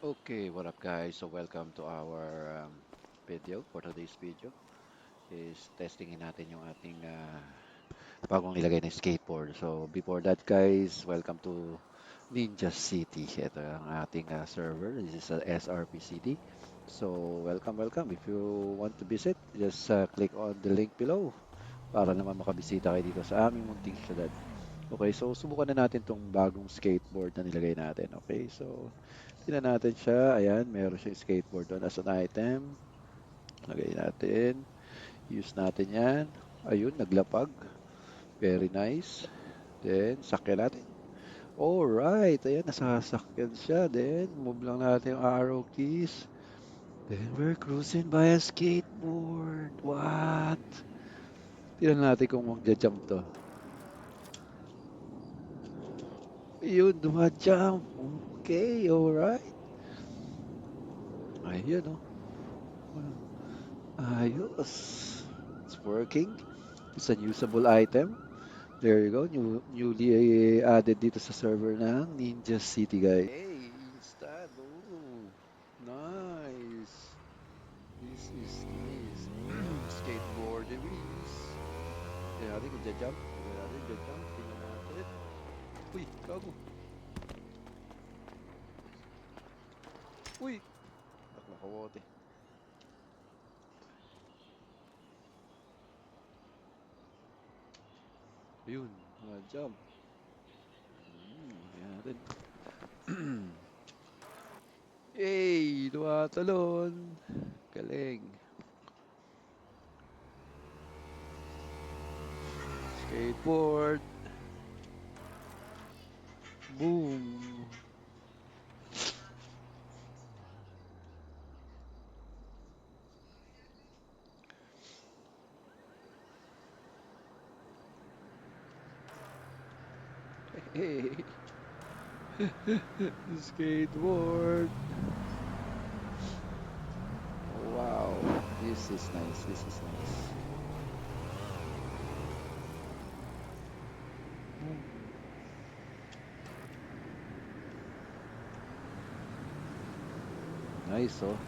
Okay, what up guys? So welcome to our video for today's video is testingin natin yung ating bagong nilagay na skateboard. So before that guys, welcome to Ninja City. Ito ang ating server. This is a SRP City. So welcome. If you want to visit, just click on the link below para naman makabisita kayo dito sa aming munting syudad. Okay, so subukan na natin tong bagong skateboard na nilagay natin. Okay, so tingnan natin siya. Ayan, meron siyang skateboard doon as an item. Lagay natin. Use natin yan. Ayun, naglapag. Very nice. Then, sakyan natin. Alright, ayan, nasasakyan siya. Then, move lang natin yung arrow keys. Then, we're cruising by a skateboard. What? Tingnan natin kung magja-jump to. Ayun, dumajump. Okay, alright. Ayun, oh. Ayos. It's working. It's a usable item. There you go. Newly added dito sa server ng Ninja City, guys. Hey, instant. Oh, nice. This is nice. Skateboard wheels. Tingnan natin kung jump. Tingnan natin, jump. Tingnan natin. Uy, gago. Uy. Takla kawote. Ayun, jump. Tingnan natin. Yay! Tumatalon! Galing. Skateboard. Boom! Hey! Skateboard! Wow! This is nice. This is nice. Nice, oh.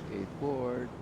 Skateboard.